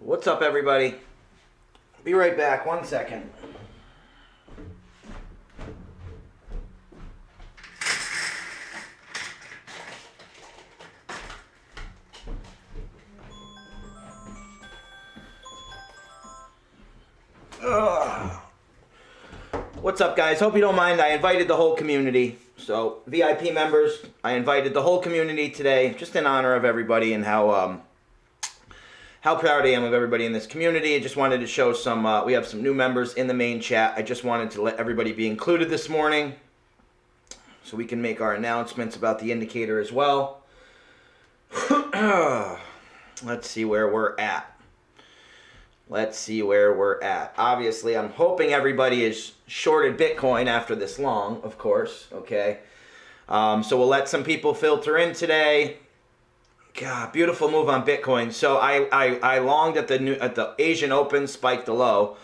What's up, everybody? Be right back. 1 second. What's up, guys? Hope you don't mind. I invited the whole community. So, VIP members, I invited the whole community today, just in honor of everybody and how proud I am of everybody in this community. I just wanted to show some, we have some new members in the main chat. I just wanted to let everybody be included this morning so we can make our announcements about the indicator as well. Let's see where we're at. Obviously, I'm hoping everybody is shorted Bitcoin after this long, of course, okay? So we'll let some people filter in today. God, beautiful move on Bitcoin. So I longed at the Asian Open, spiked the low.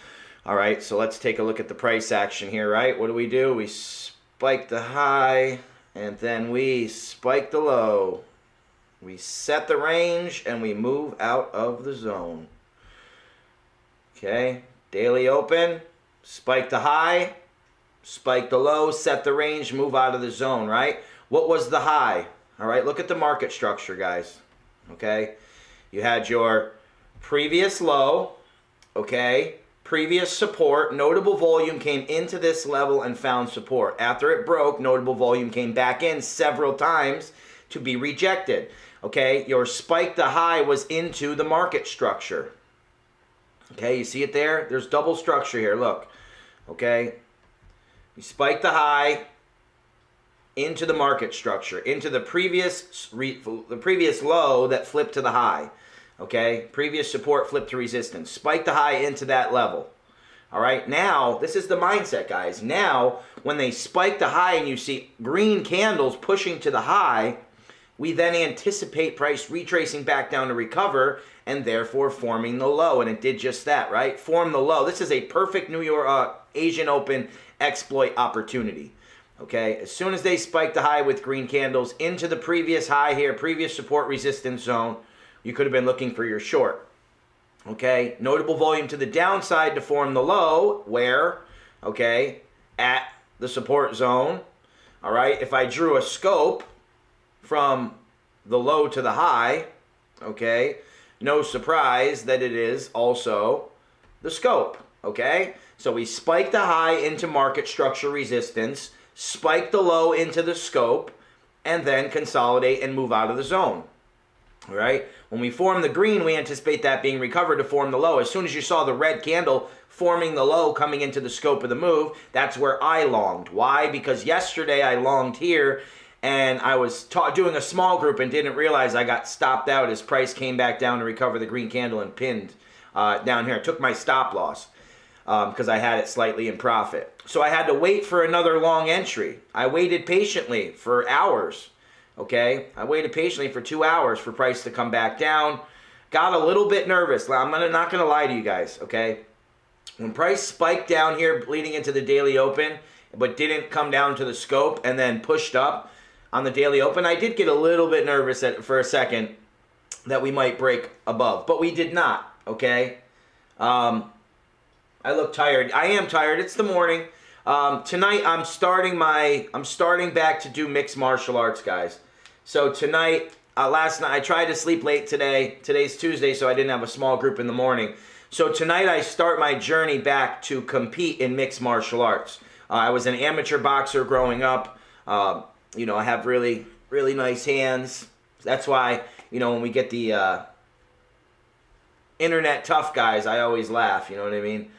All right, so let's take a look at the price action here, right? What do? We spike the high, and then we spike the low. We set the range, and we move out of the zone. Okay, daily open, spike the high, spike the low, set the range, move out of the zone, right? What was the high? All right, look at the market structure, guys. Okay, you had your previous low, okay, previous support, notable volume came into this level and found support. After it broke, notable volume came back in several times to be rejected. Okay, your spike the high was into the market structure. Okay, you see it there? There's double structure here, look. Okay, you spike the high into the market structure, into the previous low that flipped to the high. Okay, previous support flipped to resistance. Spike the high into that level. All right, now, this is the mindset, guys. Now, when they spike the high and you see green candles pushing to the high, we then anticipate price retracing back down to recover and therefore forming the low. And it did just that, right? Form the low. This is a perfect New York Asian Open exploit opportunity. Okay, as soon as they spike the high with green candles into the previous high here, previous support resistance zone, you could have been looking for your short. Okay, notable volume to the downside to form the low, where, okay, at the support zone. All right, if I drew a scope from the low to the high, okay, no surprise that it is also the scope, okay? So we spike the high into market structure resistance, spike the low into the scope, and then consolidate and move out of the zone, all right? When we form the green, we anticipate that being recovered to form the low. As soon as you saw the red candle forming the low coming into the scope of the move, that's where I longed. Why? Because yesterday I longed here, and I was doing a small group and didn't realize I got stopped out as price came back down to recover the green candle and pinned down here. I took my stop loss because I had it slightly in profit. So I had to wait for another long entry. I waited patiently for hours, okay? I waited patiently for 2 hours for price to come back down. Got a little bit nervous. I'm not going to lie to you guys, okay? When price spiked down here leading into the daily open, but didn't come down to the scope and then pushed up on the daily open, I did get a little bit nervous for a second that we might break above, but we did not, okay? I look tired. I am tired. It's the morning. Tonight I'm starting back to do mixed martial arts, guys. So tonight, last night, I tried to sleep late today. Today's Tuesday, so I didn't have a small group in the morning. So tonight I start my journey back to compete in mixed martial arts. I was an amateur boxer growing up. You know, I have really, really nice hands. That's why, you know, when we get the internet tough guys, I always laugh, you know what I mean?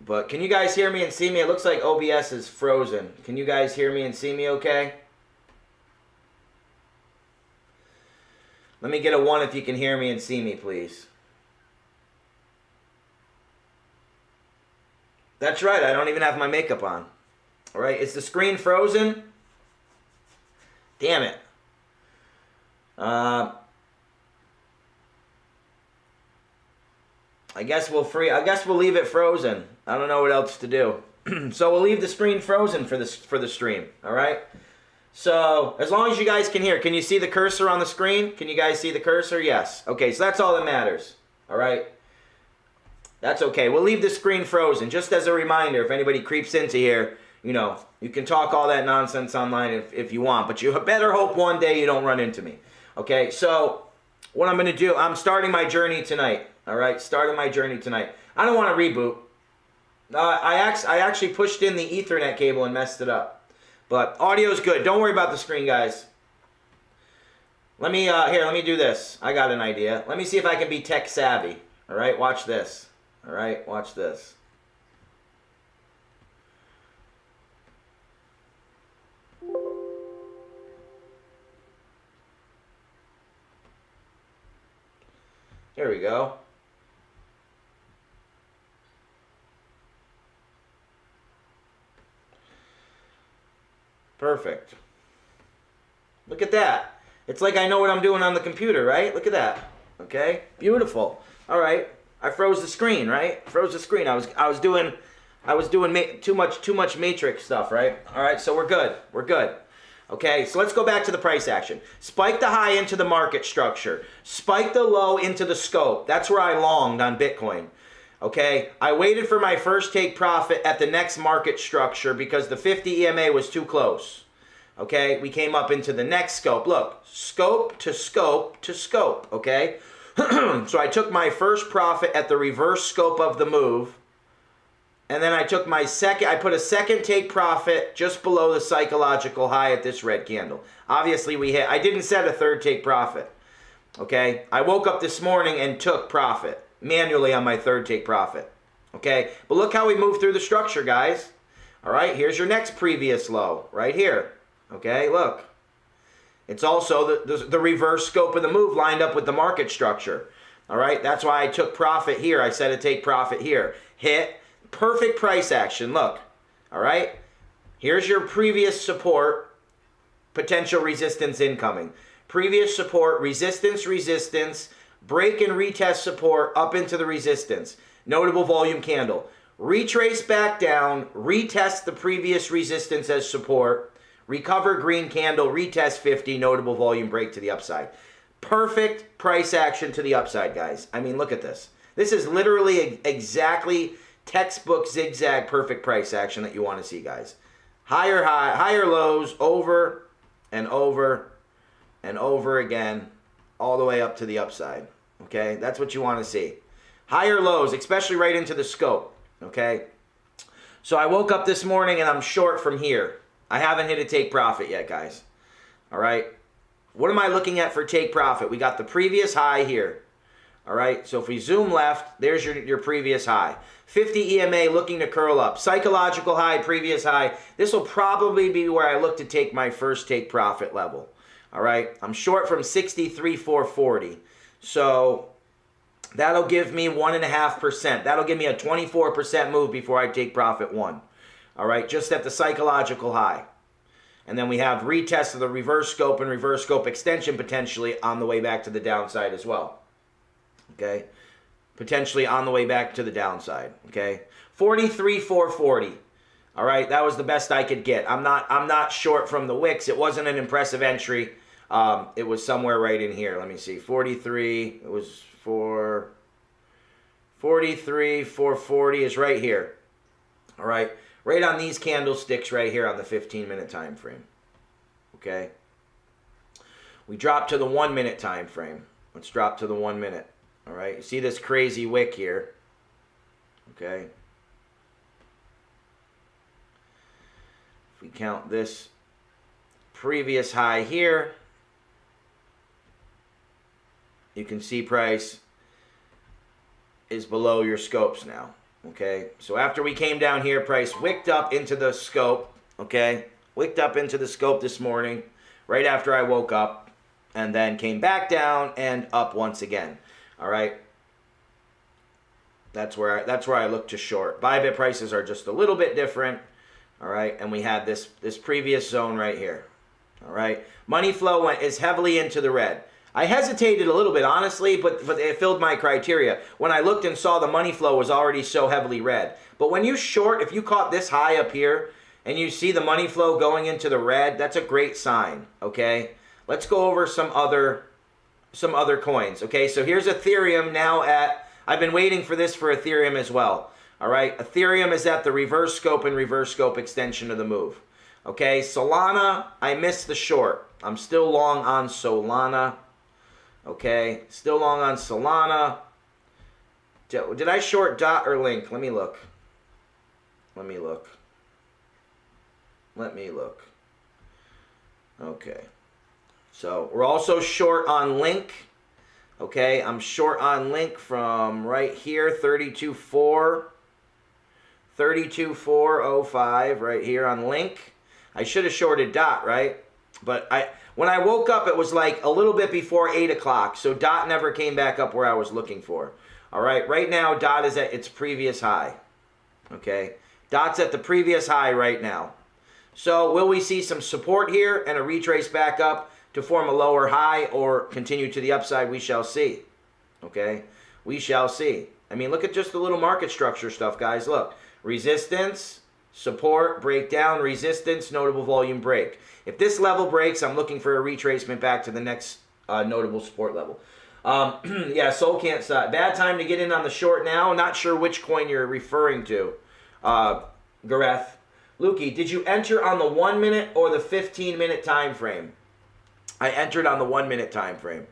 But can you guys hear me and see me? It looks like OBS is frozen. Can you guys hear me and see me okay? Let me get a 1 if you can hear me and see me, please. That's right, I don't even have my makeup on. All right, is the screen frozen? Damn it. I guess we'll leave it frozen. I don't know what else to do. So we'll leave the screen frozen for the stream, all right? So as long as you guys can hear, can you see the cursor on the screen? Can you guys see the cursor? Yes. Okay, so that's all that matters. All right. That's okay. We'll leave the screen frozen. Just as a reminder, if anybody creeps into here, you know, you can talk all that nonsense online if you want, but you better hope one day you don't run into me. Okay, so what I'm going to do, I'm starting my journey tonight. All right, starting my journey tonight. I don't want to reboot. I actually pushed in the Ethernet cable and messed it up. But audio's good. Don't worry about the screen, guys. Let me, let me do this. I got an idea. Let me see if I can be tech savvy. All right, watch this. All right, watch this. Here we go. Perfect. Look at that. It's like I know what I'm doing on the computer, right? Look at that. Okay? Beautiful. All right. I froze the screen, right? Froze the screen. I was doing too much matrix stuff, right? All right, so we're good. We're good. Okay, so let's go back to the price action. Spike the high into the market structure. Spike the low into the scope. That's where I longed on Bitcoin. Okay, I waited for my first take profit at the next market structure because the 50 EMA was too close. Okay, we came up into the next scope. Look, scope to scope to scope, okay? So I took my first profit at the reverse scope of the move. And then I took my I put a second take profit just below the psychological high at this red candle. Obviously I didn't set a third take profit. Okay, I woke up this morning and took profit manually on my third take profit. Okay, but look how we move through the structure, guys. All right, here's your next previous low right here. Okay, look. It's also the reverse scope of the move lined up with the market structure. All right, that's why I took profit here. I set a take profit here. Hit. Perfect price action. Look. All right, here's your previous support, potential resistance incoming. Previous support, resistance, resistance, break and retest support up into the resistance. Notable volume candle. Retrace back down, retest the previous resistance as support. Recover green candle, retest 50, notable volume break to the upside. Perfect price action to the upside, guys. I mean, look at this. This is literally exactly textbook zigzag perfect price action that you want to see, guys. Higher high, higher lows over and over and over again, all the way up to the upside. Okay, that's what you want to see. Higher lows, especially right into the scope. Okay, so I woke up this morning and I'm short from here. I haven't hit a take profit yet, guys. All right. What am I looking at for take profit? We got the previous high here. All right. So if we zoom left, there's your previous high. 50 EMA looking to curl up. Psychological high, previous high. This will probably be where I look to take my first take profit level. All right. I'm short from 63,440. So that'll give me 1.5%. That'll give me a 24% move before I take profit one. All right, just at the psychological high. And then we have retest of the reverse scope and reverse scope extension potentially on the way back to the downside as well. Okay, potentially on the way back to the downside. Okay, 43,440. All right, that was the best I could get. I'm not short from the wicks. It wasn't an impressive entry. It was somewhere right in here. Let me see. 43. It was 43,440 is right here. All right. Right on these candlesticks right here on the 15-minute time frame. Okay. We drop to the 1-minute time frame. Let's drop to the 1 minute. All right. You see this crazy wick here. Okay. If we count this previous high here, you can see price is below your scopes now. Okay, so after we came down here, price wicked up into the scope, okay? Wicked up into the scope this morning, right after I woke up, and then came back down and up once again, all right? That's where I look to short. Bybit prices are just a little bit different, all right? And we had this previous zone right here, all right? Money flow is heavily into the red. I hesitated a little bit, honestly, but it filled my criteria. When I looked and saw the money flow was already so heavily red. But when you short, if you caught this high up here, and you see the money flow going into the red, that's a great sign, okay? Let's go over some other coins, okay? So here's Ethereum now at, I've been waiting for this for Ethereum as well, all right? Ethereum is at the reverse scope and reverse scope extension of the move, okay? Solana, I missed the short. I'm still long on Solana, okay? Still long on Solana. Did I short DOT or Link? Let me look. Let me look. Let me look. Okay. So we're also short on Link. Okay, I'm short on Link from right here, 32.4. 32.405 right here on Link. I should have shorted DOT, right? But when I woke up, it was like a little bit before 8 o'clock. So DOT never came back up where I was looking for. All right, right now DOT is at its previous high. Okay, DOT's at the previous high right now. So will we see some support here and a retrace back up to form a lower high or continue to the upside? We shall see. Okay, we shall see. I mean, look at just the little market structure stuff, guys. Look, resistance, support, breakdown, resistance, notable volume break. If this level breaks, I'm looking for a retracement back to the next notable support level. Yeah, Sol can't stop. Bad time to get in on the short now. Not sure which coin you're referring to. Gareth. Lukey, did you enter on the 1 minute or the 15-minute time frame? I entered on the 1 minute time frame.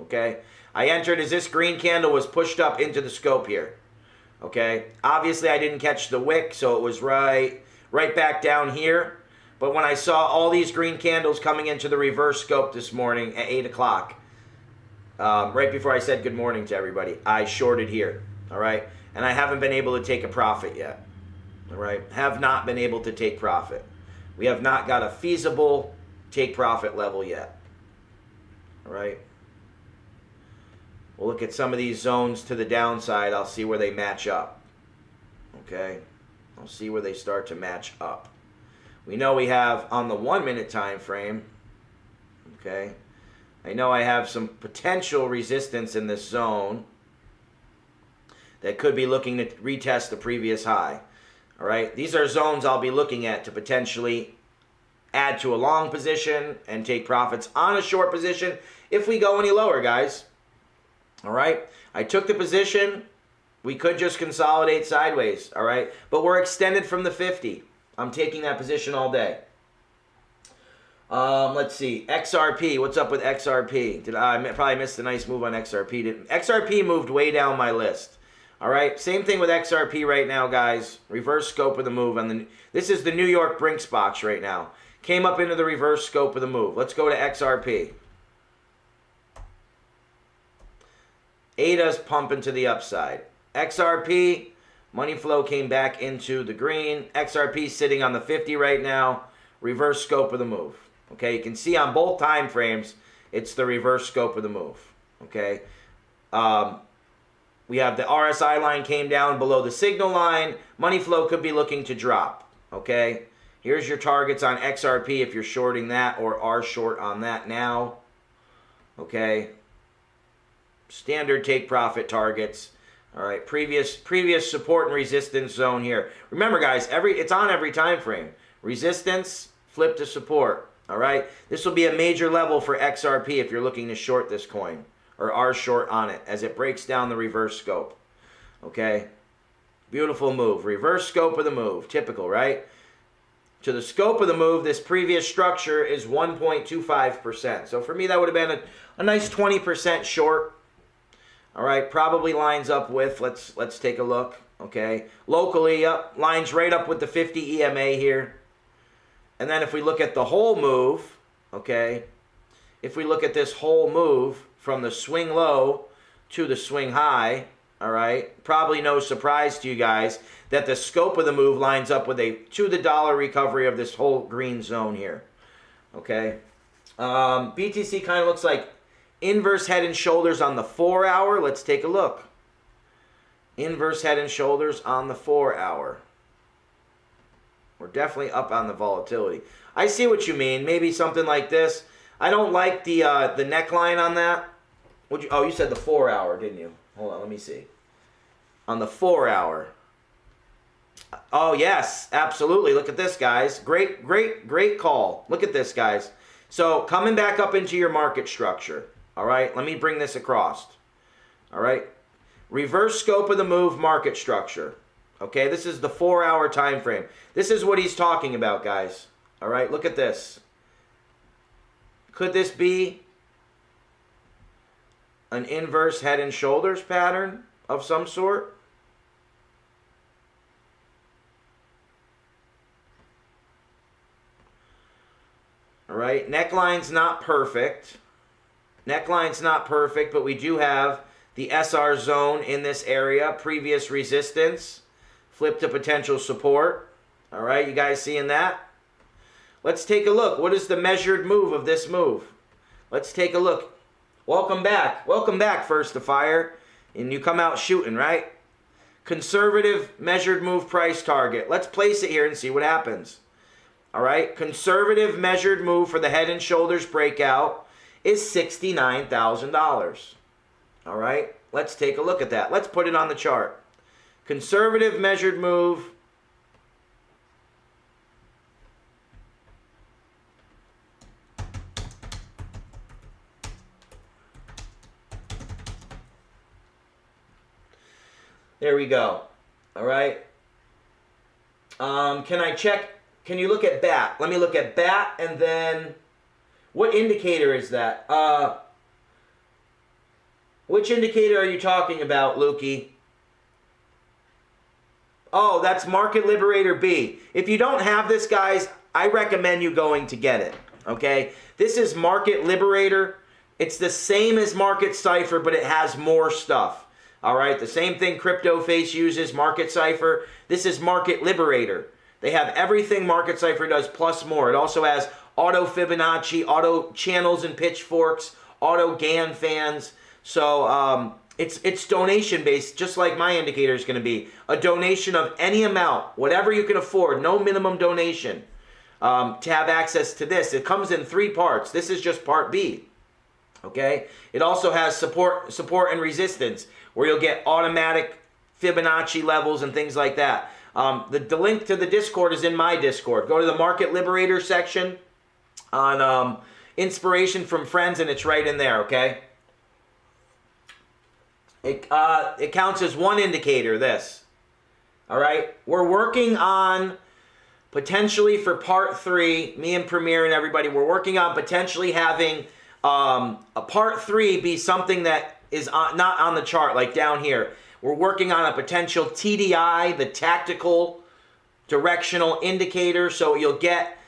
Okay? I entered as this green candle was pushed up into the scope here. Okay? Obviously, I didn't catch the wick, so it was right back down here. But when I saw all these green candles coming into the reverse scope this morning at 8 o'clock, right before I said good morning to everybody, I shorted here, all right? And I haven't been able to take a profit yet, all right? Have not been able to take profit. We have not got a feasible take profit level yet, all right? We'll look at some of these zones to the downside. I'll see where they match up, okay? I'll see where they start to match up. We know we have on the 1 minute time frame, okay? I know I have some potential resistance in this zone that could be looking to retest the previous high. All right, these are zones I'll be looking at to potentially add to a long position and take profits on a short position if we go any lower, guys. All right, I took the position. We could just consolidate sideways, all right? But we're extended from the 50. I'm taking that position all day. Let's see. XRP. What's up with XRP? I probably missed a nice move on XRP? XRP moved way down my list. All right. Same thing with XRP right now, guys. Reverse scope of the move. This is the New York Brinks box right now. Came up into the reverse scope of the move. Let's go to XRP. ADA's pumping to the upside. XRP. Money flow came back into the green. XRP sitting on the 50 right now. Reverse scope of the move. Okay, you can see on both time frames, it's the reverse scope of the move. Okay, we have the RSI line came down below the signal line. Money flow could be looking to drop. Okay, here's your targets on XRP if you're shorting that or are short on that now. Okay, standard take profit targets. All right, previous support and resistance zone here. Remember, guys, it's on every time frame. Resistance, flip to support. All right, this will be a major level for XRP if you're looking to short this coin or are short on it as it breaks down the reverse scope. Okay, beautiful move. Reverse scope of the move. Typical, right? To the scope of the move, this previous structure is 1.25%. So for me, that would have been a nice 20% short. All right, probably lines up with, let's take a look. Okay, locally, lines right up with the 50 EMA here. And then if we look at the whole move, okay, if we look at this whole move from the swing low to the swing high, all right, probably no surprise to you guys that the scope of the move lines up with a to the dollar recovery of this whole green zone here, okay. BTC kind of looks like inverse head and shoulders on the 4 hour. Let's take a look. Inverse head and shoulders on the 4 hour. We're definitely up on the volatility. I see what you mean. Maybe something like this. I don't like the neckline on that. Oh, you said the 4 hour, didn't you? Hold on, let me see. On the 4 hour. Oh, yes, absolutely. Look at this, guys. Great, great, great call. Look at this, guys. So coming back up into your market structure. All right, let me bring this across. All right, reverse scope of the move market structure. Okay, this is the 4-hour time frame. This is what he's talking about, guys. All right, look at this. Could this be an inverse head and shoulders pattern of some sort? All right, neckline's not perfect. Neckline's not perfect, but we do have the SR zone in this area, previous resistance, flip to potential support. All right, you guys seeing that? Let's take a look. What is the measured move of this move? Let's take a look. Welcome back. Welcome back, First to Fire. And you come out shooting, right? Conservative measured move price target. Let's place it here and see what happens. All right, conservative measured move for the head and shoulders breakout is $69,000. All right, let's take a look at that. Let's put it on the chart. Conservative measured move. There we go. All right. Can I check? Can you look at BAT? Let me look at BAT, and then what indicator is that? Which indicator are you talking about, Lukey? Oh, that's Market Liberator B. If you don't have this, guys, I recommend you going to get it, okay? This is Market Liberator. It's the same as Market Cipher, but it has more stuff. All right, the same thing CryptoFace uses, Market Cipher. This is Market Liberator. They have everything Market Cipher does plus more. It also has auto Fibonacci, auto channels and pitchforks, auto Gann fans. So it's donation based, just like my indicator is going to be. A donation of any amount, whatever you can afford, no minimum donation to have access to this. It comes in 3 parts. This is just part B. Okay, it also has support and resistance, where you'll get automatic Fibonacci levels and things like that. The link to the Discord is in my Discord. Go to the Market Liberator section on Inspiration from Friends, and it's right in there, okay? It counts as one indicator, this. All right? We're working on potentially for part 3, me and Premier and everybody, we're working on potentially having a part 3 be something that is not on the chart, like down here. We're working on a potential TDI, the tactical directional indicator. So you'll get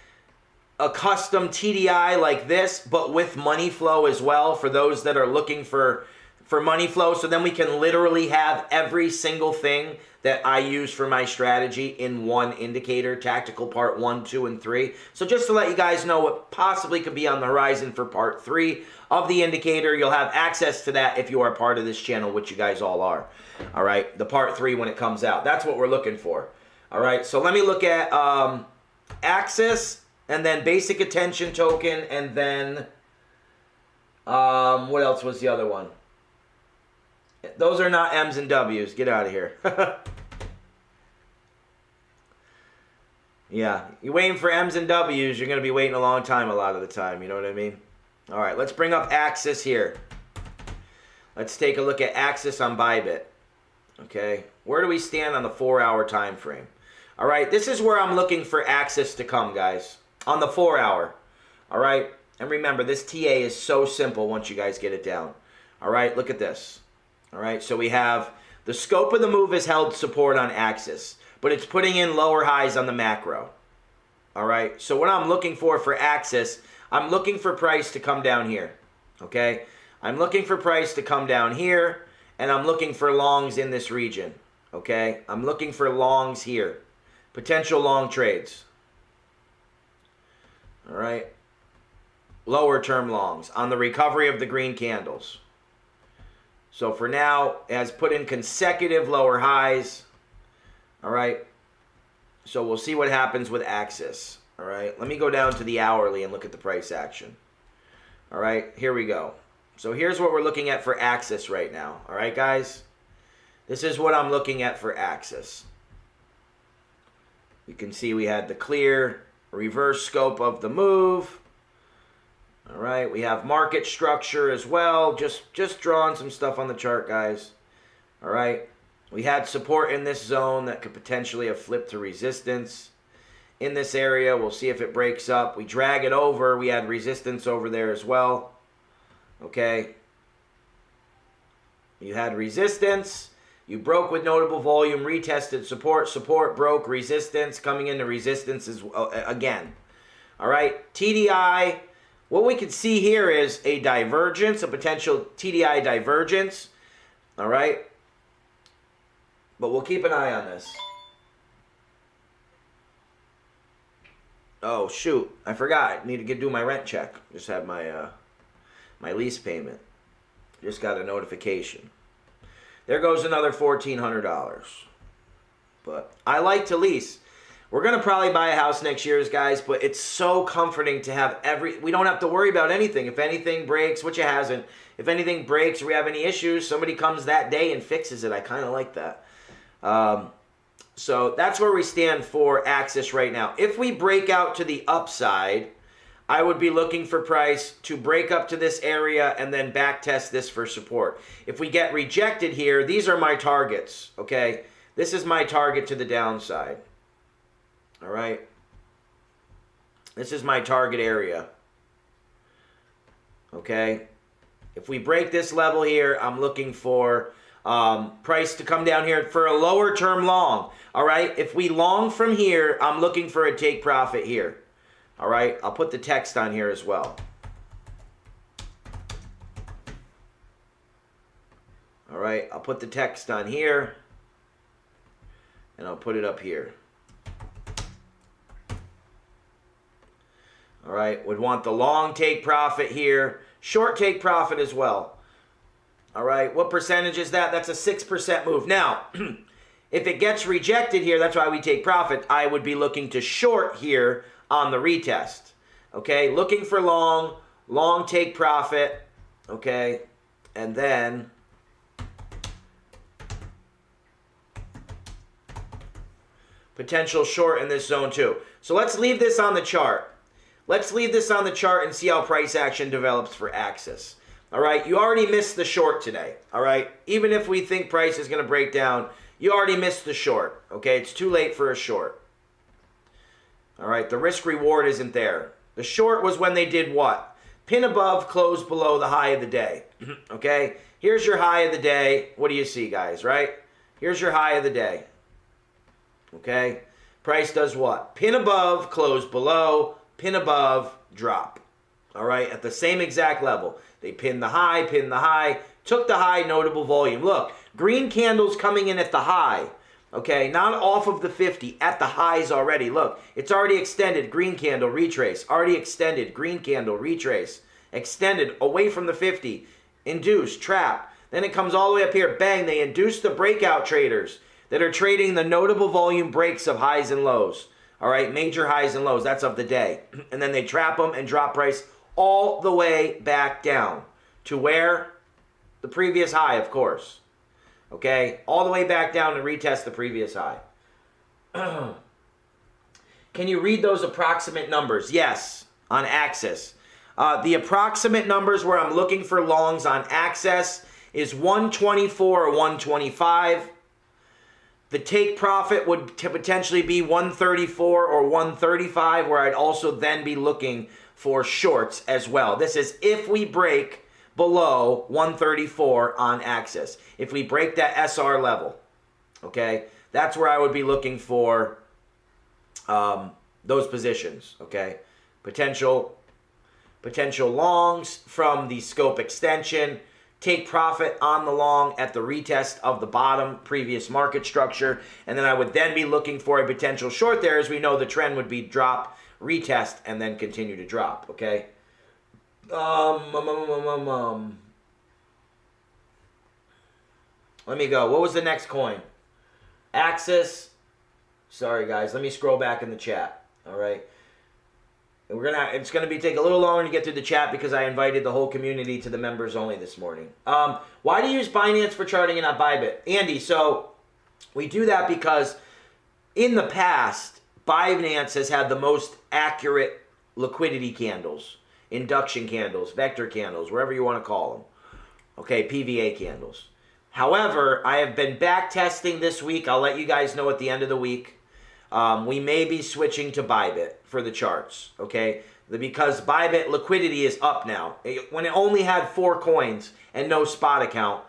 a custom TDI like this, but with money flow as well for those that are looking for money flow. So then we can literally have every single thing that I use for my strategy in one indicator, tactical part 1, 2, and 3. So just to let you guys know what possibly could be on the horizon for part 3 of the indicator, you'll have access to that if you are part of this channel, which you guys all are. All right, the part 3 when it comes out. That's what we're looking for. All right, so let me look at Axis, and then basic attention token, and then what else was the other one? Those are not M's and W's. Get out of here. Yeah, you're waiting for M's and W's, you're going to be waiting a long time a lot of the time. You know what I mean? All right, let's bring up Axis here. Let's take a look at Axis on Bybit. Okay, where do we stand on the 4-hour time frame? All right, this is where I'm looking for Axis to come, guys, on the 4-hour. All right, and remember, this TA is so simple once you guys get it down. All right, look at this. All right, so we have the scope of the move has held support on Axis, but it's putting in lower highs on the macro. All right, so what I'm looking for Axis, I'm looking for price to come down here. Okay, I'm looking for price to come down here, and I'm looking for longs in this region. Okay, I'm looking for longs here, potential long trades. All right, lower term longs on the recovery of the green candles. So for now, it has put in consecutive lower highs. All right. So we'll see what happens with Axis. All right. Let me go down to the hourly and look at the price action. All right. Here we go. So here's what we're looking at for Axis right now. All right, guys. This is what I'm looking at for Axis. You can see we had the clear reverse scope of the move. All right, we have market structure as well. Just drawing some stuff on the chart, guys. All right, we had support in this zone that could potentially have flipped to resistance. In this area, we'll see if it breaks up. We drag it over. We had resistance over there as well. Okay. You had resistance. You broke with notable volume, retested support. Support broke, resistance. Coming into resistance is again. All right. TDI. What we can see here is a divergence, a potential TDI divergence. All right. But we'll keep an eye on this. Oh, shoot. I forgot. I need to do my rent check. Just had my my lease payment. Just got a notification. There goes another $1,400. But I like to lease. We're going to probably buy a house next year, guys, but it's so comforting to have we don't have to worry about anything. If anything breaks, which it hasn't, if anything breaks or we have any issues, somebody comes that day and fixes it. I kind of like that. So that's where we stand for Axis right now. If we break out to the upside, I would be looking for price to break up to this area and then back test this for support. If we get rejected here, these are my targets, okay? This is my target to the downside, all right? This is my target area, okay? If we break this level here, I'm looking for price to come down here for a lower term long, all right? If we long from here, I'm looking for a take profit here. All right, I'll put the text on here as well. All right, I'll put the text on here. And I'll put it up here. All right, would want the long take profit here. Short take profit as well. All right, what percentage is that? That's a 6% move. Now, if it gets rejected here, that's why we take profit. I would be looking to short here on the retest, okay? Looking for long take profit, okay? And then potential short in this zone too. So let's leave this on the chart. Let's leave this on the chart and see how price action develops for Axis. All right, you already missed the short today, all right? Even if we think price is going to break down, you already missed the short, okay? It's too late for a short. All right, the risk reward isn't there. The short was when they did what? Pin above, close below the high of the day. Okay, here's your high of the day. What do you see, guys, right? Here's your high of the day. Okay, price does what? Pin above, close below, pin above, drop. All right, at the same exact level. They pinned the high, took the high, notable volume. Look, green candles coming in at the high. Okay, not off of the 50, at the highs already. Look, it's already extended, green candle, retrace. Already extended, green candle, retrace. Extended, away from the 50. Induced, trap. Then it comes all the way up here, bang, they induce the breakout traders that are trading the notable volume breaks of highs and lows. All right, major highs and lows, that's of the day. And then they trap them and drop price all the way back down. To where? The previous high, of course. Okay, all the way back down to retest the previous high. Can you read those approximate numbers? Yes, on Axis. The approximate numbers where I'm looking for longs on Axis is 124 or 125. The take profit would potentially be 134 or 135, where I'd also then be looking for shorts as well. This is if we break below 134 on Axis. If we break that SR level, okay, that's where I would be looking for those positions, okay. Potential longs from the scope extension, take profit on the long at the retest of the bottom previous market structure, and then I would then be looking for a potential short there, as we know the trend would be drop, retest, and then continue to drop, okay. Let me go. What was the next coin? Axis. Sorry, guys. Let me scroll back in the chat. All right. It's gonna take a little longer to get through the chat because I invited the whole community to the members only this morning. Why do you use Binance for charting and not Bybit? Andy, so we do that because in the past, Binance has had the most accurate liquidity candles, induction candles, vector candles, wherever you want to call them. Okay, PVA candles. However, I have been back testing this week. I'll let you guys know at the end of the week. We may be switching to Bybit for the charts, okay? Because Bybit liquidity is up now. When it only had 4 coins and no spot account,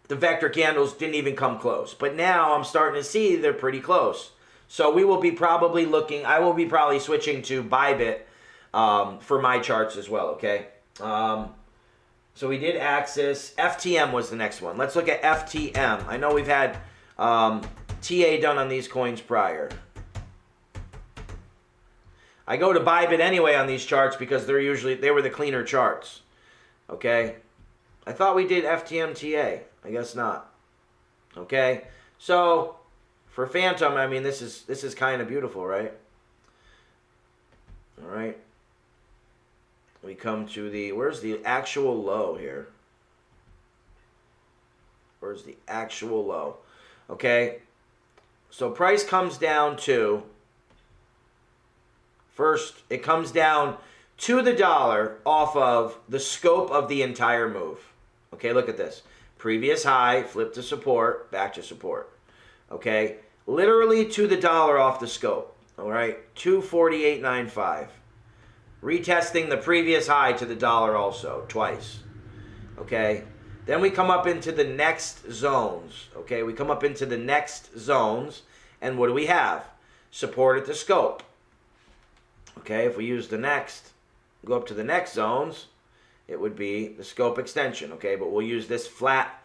the vector candles didn't even come close. But now I'm starting to see they're pretty close. So we will be probably looking, I will be probably switching to Bybit for my charts as well, okay? So we did Axis. FTM was the next one. Let's look at FTM. I know we've had TA done on these coins prior. I go to Bybit anyway on these charts because they were the cleaner charts. Okay? I thought we did FTM TA. I guess not. Okay? So, for Phantom, I mean, this is kind of beautiful, right? All right. We come to the, where's the actual low here? Where's the actual low? Okay. So price comes down to, first, it comes down to the dollar off of the scope of the entire move. Okay, look at this. Previous high, flip to support, back to support. Okay, literally to the dollar off the scope. All right, 248.95. Retesting the previous high to the dollar also, twice. Okay, then we come up into the next zones. Okay, we come up into the next zones, and what do we have? Support at the scope. Okay, if we use the next, go up to the next zones, it would be the scope extension. Okay, but we'll use this flat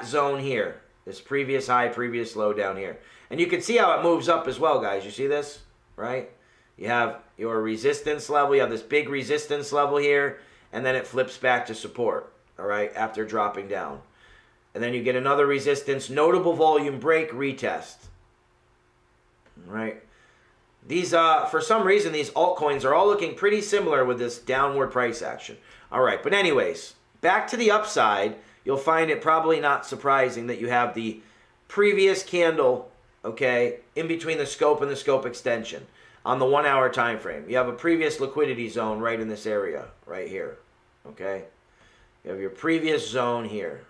zone here, this previous high, previous low down here. And you can see how it moves up as well, guys. You see this, right? You have your resistance level, you have this big resistance level here, and then it flips back to support, all right, after dropping down. And then you get another resistance, notable volume break, retest. All right. These, for some reason, these altcoins are all looking pretty similar with this downward price action. All right, but anyways, back to the upside, you'll find it probably not surprising that you have the previous candle, okay, in between the scope and the scope extension. On the 1 hour time frame, you have a previous liquidity zone right in this area, right here. Okay, you have your previous zone here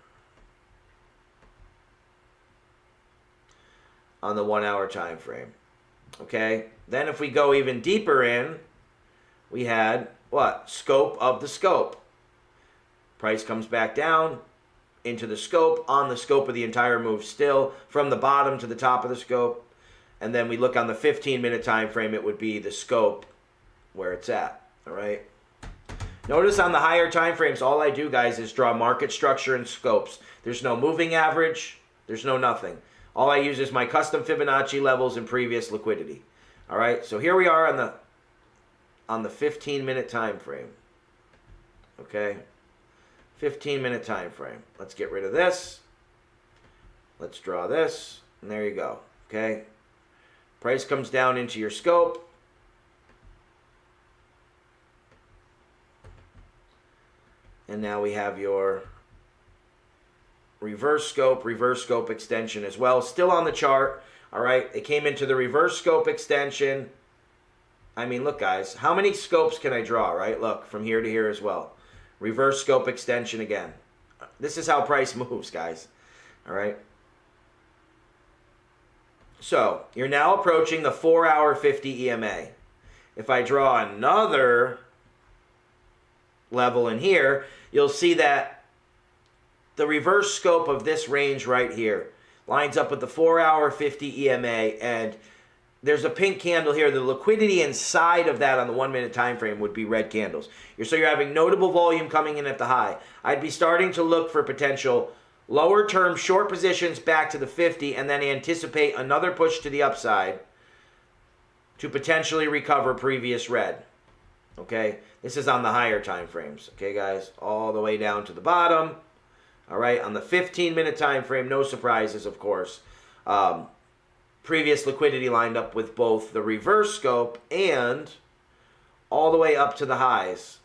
on the 1 hour time frame. Okay, then if we go even deeper in, we had what? Scope of the scope. Price comes back down into the scope, on the scope of the entire move still, from the bottom to the top of the scope. And then we look on the 15-minute time frame, it would be the scope where it's at, all right? Notice on the higher time frames, all I do, guys, is draw market structure and scopes. There's no moving average. There's no nothing. All I use is my custom Fibonacci levels and previous liquidity, all right? So here we are on the 15-minute time frame, okay? 15-minute time frame. Let's get rid of this. Let's draw this, and there you go, okay? Price comes down into your scope. And now we have your reverse scope extension as well. Still on the chart. All right, it came into the reverse scope extension. I mean, look, guys, how many scopes can I draw, right? Look, from here to here as well. Reverse scope extension again. This is how price moves, guys. All right. So, you're now approaching the 4 hour 50 EMA. If I draw another level in here, you'll see that the reverse scope of this range right here lines up with the 4 hour 50 EMA, and there's a pink candle here. The liquidity inside of that on the 1 minute time frame would be red candles. So you're having notable volume coming in at the high. I'd be starting to look for potential lower term short positions back to the 50, and then anticipate another push to the upside to potentially recover previous red. Okay, this is on the higher time frames. Okay, guys, all the way down to the bottom. All right, on the 15-minute time frame, no surprises, of course. Previous liquidity lined up with both the reverse scope and all the way up to the highs.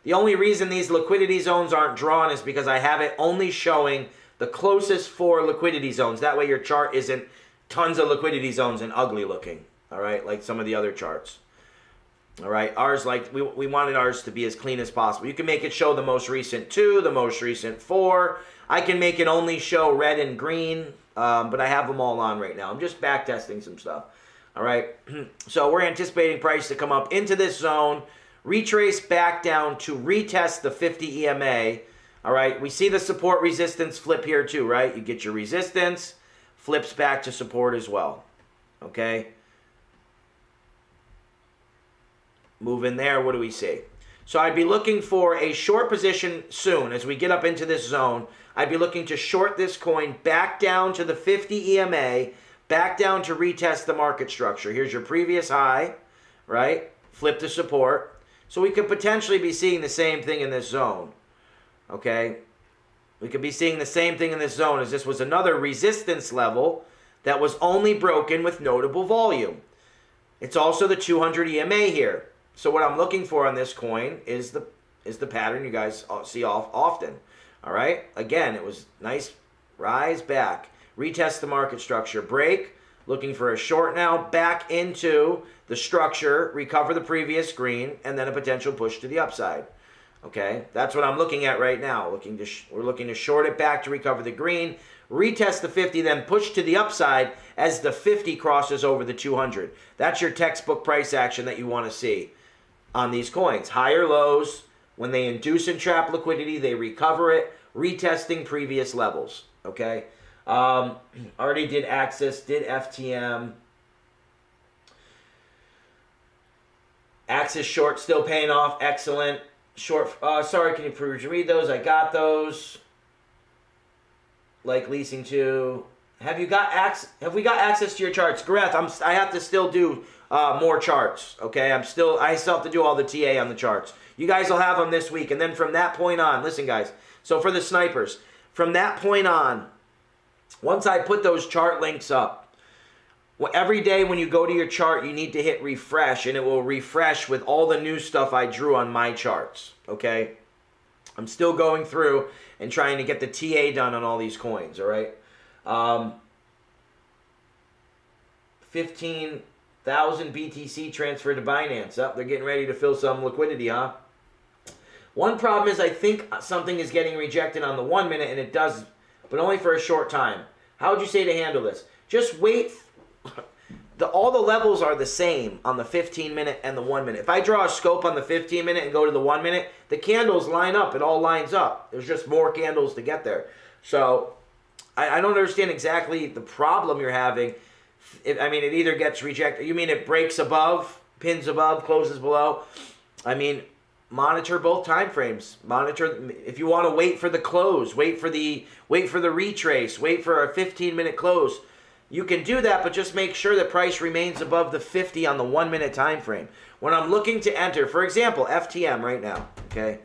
The only reason these liquidity zones aren't drawn is because I have it only showing the closest 4 liquidity zones. That way your chart isn't tons of liquidity zones and ugly looking. All right, like some of the other charts. All right, ours, like we wanted ours to be as clean as possible. You can make it show the most recent 2, the most recent 4. I can make it only show red and green, but I have them all on right now. I'm just back testing some stuff. All right, so we're anticipating price to come up into this zone, retrace back down to retest the 50 EMA. All right, we see the support resistance flip here too, right? You get your resistance, flips back to support as well. Okay. Move in there, what do we see? So I'd be looking for a short position soon as we get up into this zone. I'd be looking to short this coin back down to the 50 EMA, back down to retest the market structure. Here's your previous high, right? Flip to support. So we could potentially be seeing the same thing in this zone, okay? We could be seeing the same thing in this zone as this was another resistance level that was only broken with notable volume. It's also the 200 EMA here. So what I'm looking for on this coin is the pattern you guys see often. All right. Again, it was nice rise back, retest the market structure, break, looking for a short now, back into the structure, recover the previous green, and then a potential push to the upside. Okay, that's what I'm looking at right now. We're looking to short it back to recover the green, retest the 50, then push to the upside as the 50 crosses over the 200. That's your textbook price action that you want to see on these coins. Higher lows, when they induce and trap liquidity, they recover it, retesting previous levels. Okay, already did Axis, did FTM. Axis short still paying off, excellent. Short, sorry, can you read those? I got those. Like leasing to. Have we got access to your charts? Gareth, I have to still do more charts. Okay, I still have to do all the TA on the charts. You guys will have them this week, and then from that point on, listen, guys. So for the snipers, from that point on, once I put those chart links up, every day when you go to your chart, you need to hit refresh, and it will refresh with all the new stuff I drew on my charts. Okay, I'm still going through and trying to get the TA done on all these coins. All right. 15,000 BTC transferred to Binance. Up, they're getting ready to fill some liquidity, huh? One problem is I think something is getting rejected on the 1 minute, and it does, but only for a short time. How would you say to handle this? Just wait. All the levels are the same on the 15 minute and the 1 minute. If I draw a scope on the 15 minute and go to the 1 minute, the candles line up. It all lines up. There's just more candles to get there. So I don't understand exactly the problem you're having. I mean, it either gets rejected. You mean it breaks above, pins above, closes below? I mean, monitor both time frames. Monitor if you want to wait for the close, wait for the retrace, wait for a 15-minute close. You can do that, but just make sure the price remains above the 50 on the 1 minute time frame. When I'm looking to enter, for example, FTM right now, okay?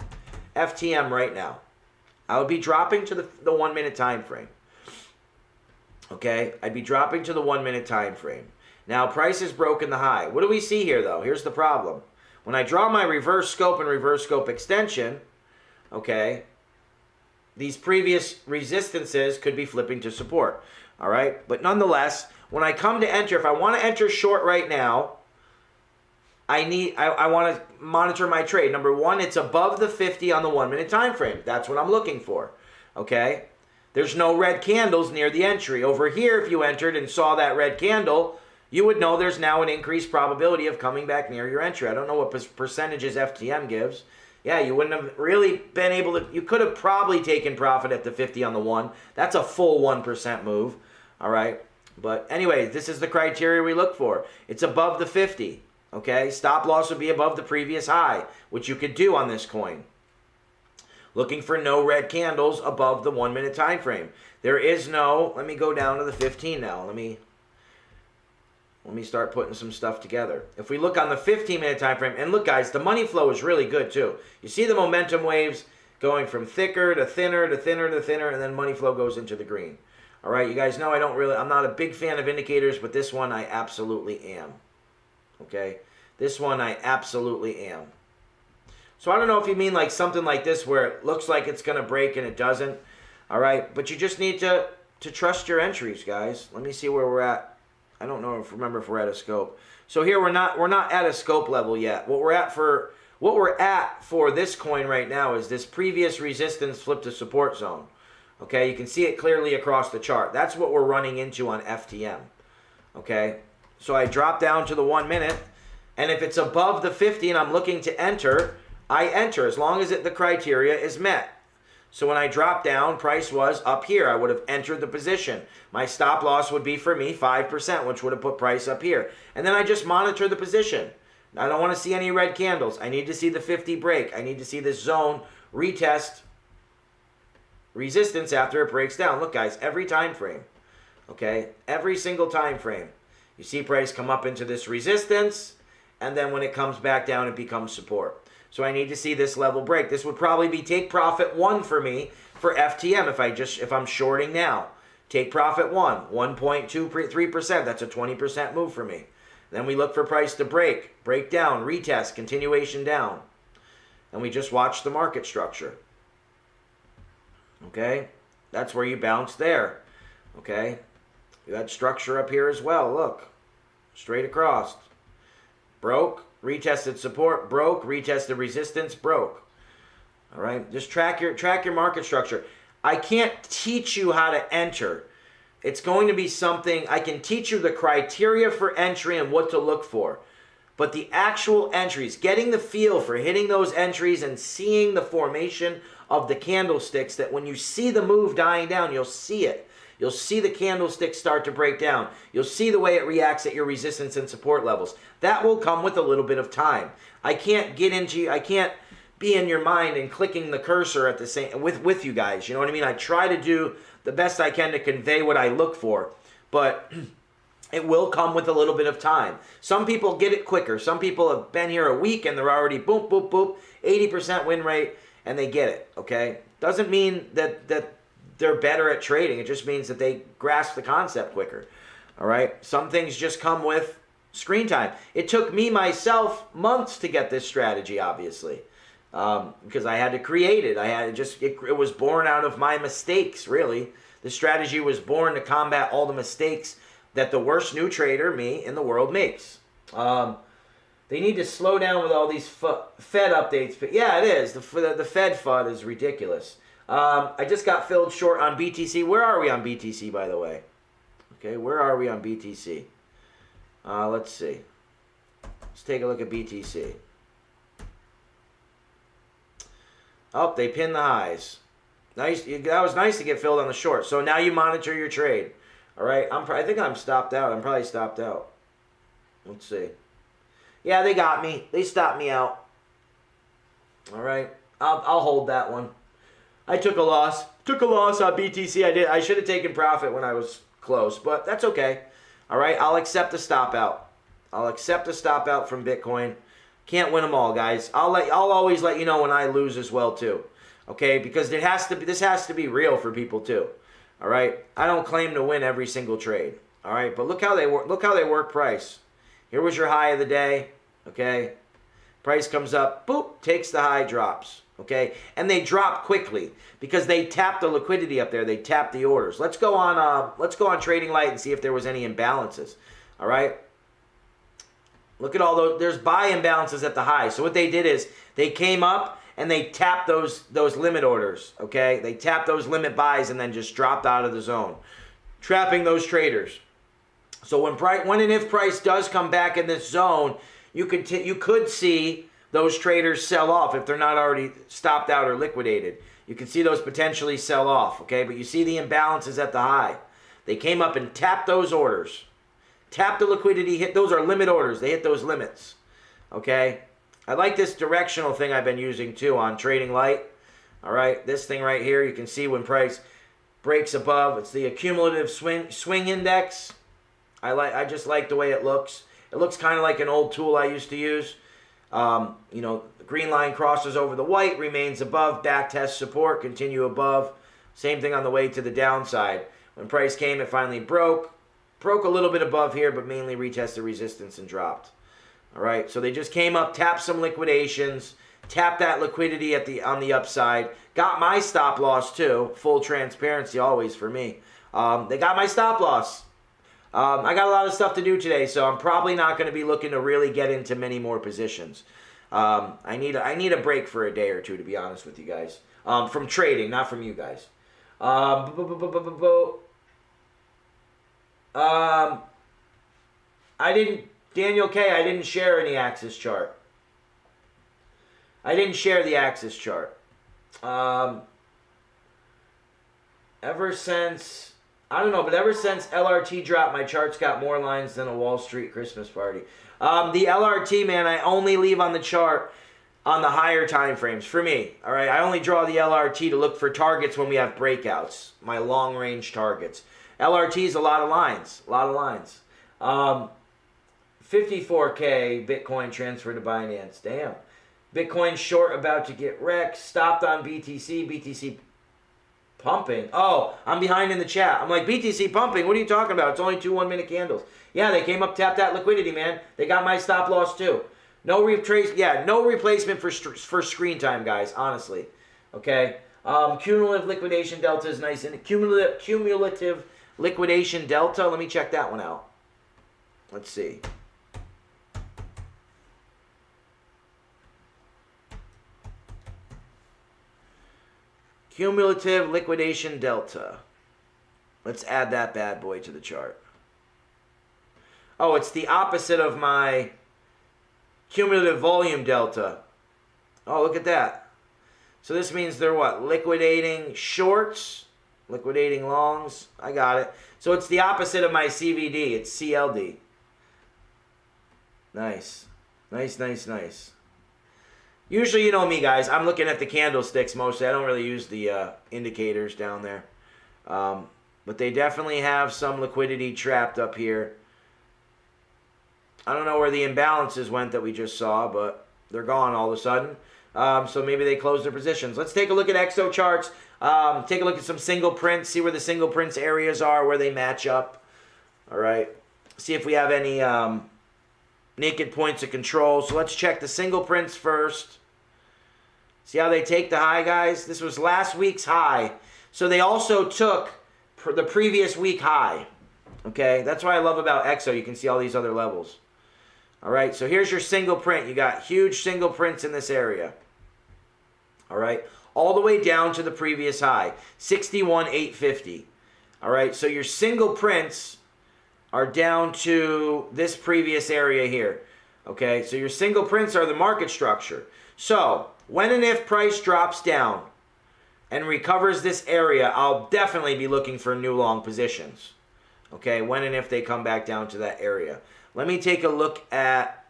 FTM right now. I would be dropping to the 1 minute time frame. Okay? I'd be dropping to the 1 minute time frame. Now, price has broken the high. What do we see here, though? Here's the problem. When I draw my reverse scope and reverse scope extension, okay, these previous resistances could be flipping to support. All right, but nonetheless, when I come to enter, if I want to enter short right now, I want to monitor my trade. Number one, it's above the 50 on the 1 minute time frame. That's what I'm looking for. Okay, there's no red candles near the entry. Over here, if you entered and saw that red candle, you would know there's now an increased probability of coming back near your entry. I don't know what percentages FTM gives. Yeah, you wouldn't have really been able to, you could have probably taken profit at the 50 on the 1. That's a full 1% move. All right. But anyway, this is the criteria we look for. It's above the 50. Okay. Stop loss would be above the previous high, which you could do on this coin. Looking for no red candles above the 1 minute time frame. There is no, let me go down to the 15 now. Let me start putting some stuff together. If we look on the 15-minute time frame, and look, guys, the money flow is really good too. You see the momentum waves going from thicker to thinner to thinner to thinner, and then money flow goes into the green. All right, you guys know I'm not a big fan of indicators, but this one I absolutely am. Okay, this one I absolutely am. So I don't know if you mean like something like this where it looks like it's going to break and it doesn't. All right, but you just need to trust your entries, guys. Let me see where we're at I don't know remember if we're at a scope. So here we're not at a scope level yet. What we're at for this coin right now is this previous resistance flip to support zone. Okay, you can see it clearly across the chart. That's what we're running into on FTM. Okay, so I drop down to the 1 minute, and if it's above the 50 and I'm looking to enter, I enter as long as the criteria is met. So when I drop down, price was up here. I would have entered the position. My stop loss would be for me 5%, which would have put price up here. And then I just monitor the position. I don't want to see any red candles. I need to see the 50 break. I need to see this zone retest resistance after it breaks down. Look, guys, every time frame, okay, every single time frame, you see price come up into this resistance, and then when it comes back down, it becomes support. So I need to see this level break. This would probably be take profit 1 for me for FTM if I'm shorting now. Take profit 1, 1.23%. That's a 20% move for me. Then we look for price to break down, retest, continuation down. And we just watch the market structure. Okay? That's where you bounce there. Okay? You had structure up here as well. Look. Straight across. Broke. Retested support, broke, retested resistance, broke. All right, just track your market structure. I can't teach you how to enter. It's going to be something, I can teach you the criteria for entry and what to look for. But the actual entries, getting the feel for hitting those entries and seeing the formation of the candlesticks, that when you see the move dying down, you'll see it. You'll see the candlestick start to break down. You'll see the way it reacts at your resistance and support levels. That will come with a little bit of time. I can't be in your mind and clicking the cursor at the same with you guys. You know what I mean? I try to do the best I can to convey what I look for, but it will come with a little bit of time. Some people get it quicker. Some people have been here a week and they're already boom, boom, boom, 80% win rate, and they get it, okay? Doesn't mean that they're better at trading. It just means that they grasp the concept quicker. All right? Some things just come with screen time. It took me, myself, months to get this strategy, obviously, because I had to create it. It was born out of my mistakes, really. The strategy was born to combat all the mistakes that the worst new trader, me, in the world makes. They need to slow down with all these Fed updates. But yeah, it is. The Fed FUD is ridiculous. I just got filled short on BTC. Where are we on BTC, by the way? Okay, where are we on BTC? Let's see. Let's take a look at BTC. Oh, they pinned the highs. Nice. That was nice to get filled on the short. So now you monitor your trade. All right. I think I'm stopped out. I'm probably stopped out. Let's see. Yeah, they got me. They stopped me out. All right. I'll hold that one. I took a loss. Took a loss on BTC. I should have taken profit when I was close, but that's okay. All right, I'll accept the stop out. I'll accept the stop out from Bitcoin. Can't win them all, guys. I'll always let you know when I lose as well too. Okay, because this has to be real for people too. All right, I don't claim to win every single trade. All right, but look how they work. Look how they work price. Here was your high of the day. Okay, price comes up. Boop, takes the high, drops. Okay, and they drop quickly because they tap the liquidity up there. They tap the orders. Let's go on Trading Light and see if there was any imbalances. All right. Look at all those. There's buy imbalances at the high. So what they did is they came up and they tapped those limit orders. Okay, they tapped those limit buys and then just dropped out of the zone, trapping those traders. So when and if price does come back in this zone, you could see those traders sell off if they're not already stopped out or liquidated. You can see those potentially sell off, okay? But you see the imbalances at the high. They came up and tapped those orders. Tapped the liquidity, hit those are limit orders. They hit those limits, okay? I like this directional thing I've been using too on Trading Light. All right, this thing right here, you can see when price breaks above. It's the accumulative swing index. I just like the way it looks. It looks kind of like an old tool I used to use. You know, the green line crosses over the white, remains above, back test support, continue above. Same thing on the way to the downside. When price came, it finally broke a little bit above here, but mainly retested resistance and dropped. All right, so they just came up, tapped some liquidations, tapped that liquidity on the upside. Got my stop loss too. Full transparency always for me. They got my stop loss. I got a lot of stuff to do today, so I'm probably not going to be looking to really get into many more positions. I need a break for a day or two, to be honest with you guys. From trading, not from you guys. Daniel K, I didn't share any Axis chart. I didn't share the Axis chart. Ever since LRT dropped, my chart's got more lines than a Wall Street Christmas party. The LRT, man, I only leave on the chart on the higher time frames for me. All right, I only draw the LRT to look for targets when we have breakouts, my long range targets. LRT is a lot of lines, 54K Bitcoin transfer to Binance. Damn. Bitcoin short about to get wrecked. Stopped on BTC. BTC pumping. Oh, I'm behind in the chat. I'm like, BTC pumping? What are you talking about? It's only 2 1-minute candles. Yeah, they came up, tapped that liquidity, man. They got my stop loss too. No replacement for screen time, guys, honestly. Okay. Cumulative liquidation delta is nice. And cumulative liquidation delta, let me check that one out. Let's see. Cumulative liquidation delta. Let's add that bad boy to the chart. Oh, it's the opposite of my cumulative volume delta. Oh, look at that. So this means they're what? Liquidating shorts, liquidating longs. I got it. So it's the opposite of my CVD. It's CLD. Nice. Nice. Usually, you know me, guys. I'm looking at the candlesticks mostly. I don't really use the indicators down there. But they definitely have some liquidity trapped up here. I don't know where the imbalances went that we just saw, but they're gone all of a sudden. So maybe they closed their positions. Let's take a look at XO charts. Take a look at some single prints. See where the single prints areas are, where they match up. All right. See if we have any naked points of control. So let's check the single prints first. See how they take the high, guys? This was last week's high. So they also took the previous week high. Okay, that's what I love about XO. You can see all these other levels. All right, so here's your single print. You got huge single prints in this area. All right, all the way down to the previous high, 61,850. All right, so your single prints are down to this previous area here. Okay, so your single prints are the market structure. So when and if price drops down and recovers this area, I'll definitely be looking for new long positions. Okay, when and if they come back down to that area. Let me take a look at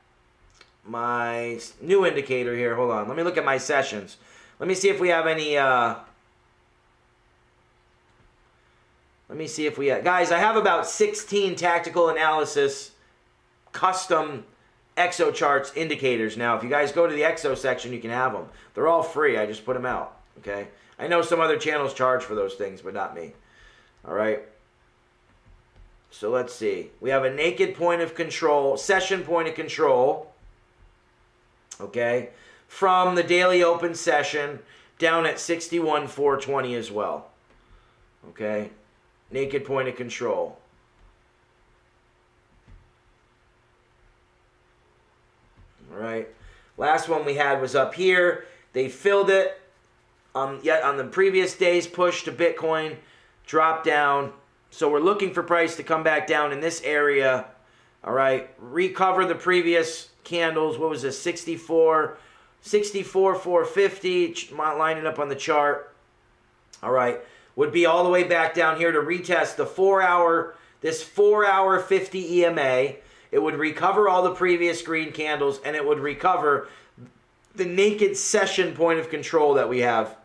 my new indicator here. Hold on. Let me look at my sessions. Let me see if we have any... let me see if we have... Guys, I have about 16 tactical analysis custom XO charts indicators. Now, if you guys go to the XO section, you can have them. They're all free. I just put them out. Okay? I know some other channels charge for those things, but not me. All right? So let's see. We have a naked point of control, session point of control, okay, from the daily open session down at 61,420 as well. Okay, naked point of control. All right. Last one we had was up here. They filled it. Yet on the previous day's push to Bitcoin, dropped down. So we're looking for price to come back down in this area. All right. Recover the previous candles. What was this? 64,450. Lining up on the chart. All right. Would be all the way back down here to retest the 4-hour, this 4-hour 50 EMA. It would recover all the previous green candles, and it would recover the naked session point of control that we have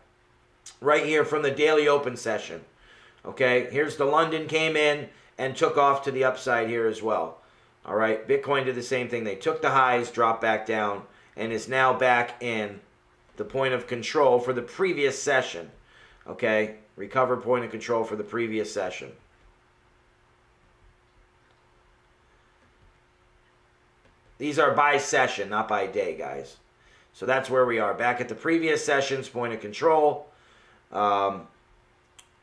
right here from the daily open session. Okay, here's the London came in and took off to the upside here as well. All right, Bitcoin did the same thing. They took the highs, dropped back down, and is now back in the point of control for the previous session. Okay, recover point of control for the previous session. These are by session, not by day, guys. So that's where we are. Back at the previous session's point of control. A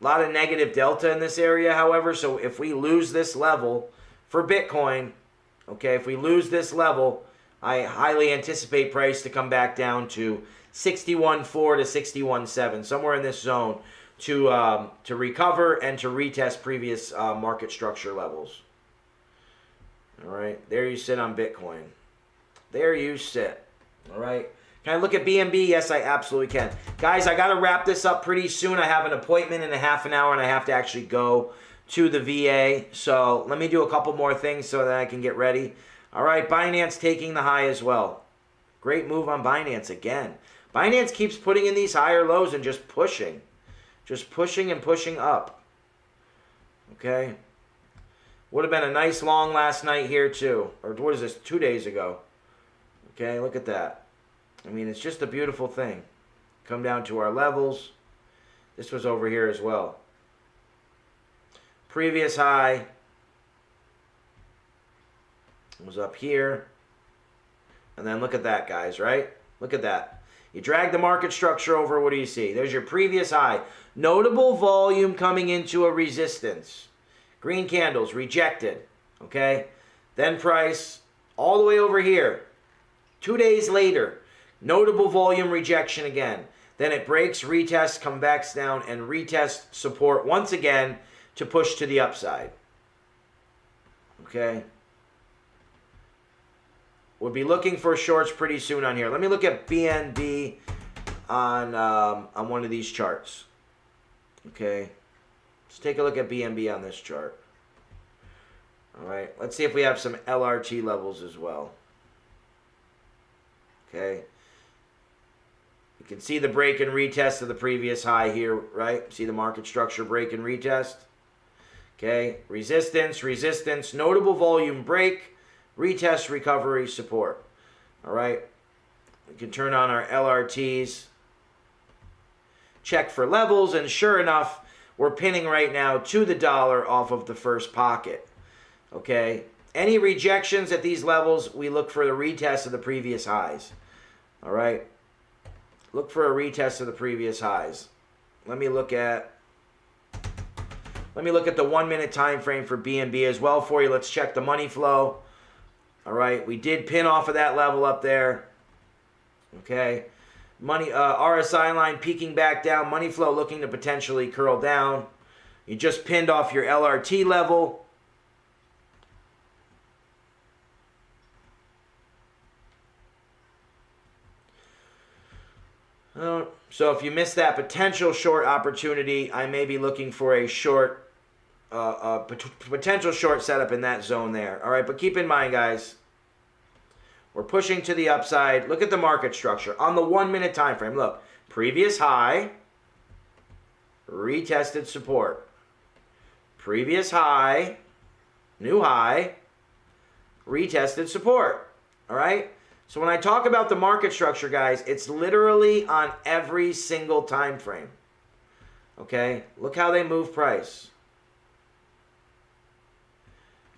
lot of negative delta in this area, however. So if we lose this level, for Bitcoin, okay, if we lose this level, I highly anticipate price to come back down to 61.4 to 61.7, somewhere in this zone, to recover and to retest previous market structure levels. All right, there you sit on Bitcoin. There you sit. All right. Can I look at BNB? Yes, I absolutely can. Guys, I got to wrap this up pretty soon. I have an appointment in a half an hour, and I have to actually go to the VA. So let me do a couple more things so that I can get ready. All right, Binance taking the high as well. Great move on Binance again. Binance keeps putting in these higher lows and just pushing. Just pushing and pushing up. Okay. Would have been a nice long last night here too. Or what is this, 2 days ago? Okay, look at that. I mean, it's just a beautiful thing. Come down to our levels. This was over here as well. Previous high was up here. And then look at that, guys, right? Look at that. You drag the market structure over, what do you see? There's your previous high. Notable volume coming into a resistance. Green candles, rejected. Okay? Then price all the way over here. 2 days later. Notable volume rejection again. Then it breaks, retests, comes back down, and retests support once again to push to the upside. Okay? We'll be looking for shorts pretty soon on here. Let me look at BNB on one of these charts. Okay? Let's take a look at BNB on this chart. All right? Let's see if we have some LRT levels as well. Okay? You can see the break and retest of the previous high here, right? See the market structure break and retest. Okay, resistance, resistance, notable volume break, retest, recovery, support. All right, we can turn on our LRTs, check for levels, and sure enough, we're pinning right now to the dollar off of the first pocket. Okay, any rejections at these levels, we look for the retest of the previous highs. All right. Look for a retest of the previous highs. Let me look at the 1 minute time frame for BNB as well for you. Let's check the money flow. All right, we did pin off of that level up there. Okay, money RSI line peaking back down. Money flow looking to potentially curl down. You just pinned off your LRT level. So if you missed that potential short opportunity, I may be looking for a short, potential short setup in that zone there. All right, but keep in mind, guys, we're pushing to the upside. Look at the market structure on the 1 minute time frame. Look, previous high, retested support. Previous high, new high, retested support. All right. So when I talk about the market structure, guys, it's literally on every single time frame. Okay? Look how they move price.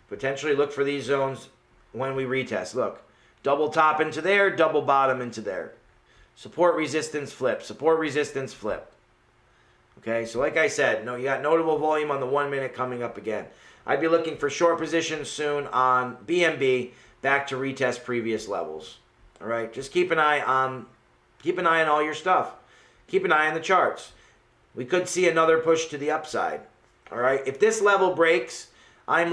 Potentially look for these zones when we retest. Look, double top into there, double bottom into there. Support, resistance, flip. Support, resistance, flip. Okay? So like I said, you got notable volume on the 1 minute coming up again. I'd be looking for short positions soon on BNB back to retest previous levels. All right, just keep an eye on all your stuff. Keep an eye on the charts. We could see another push to the upside. All right, if this level breaks, I'd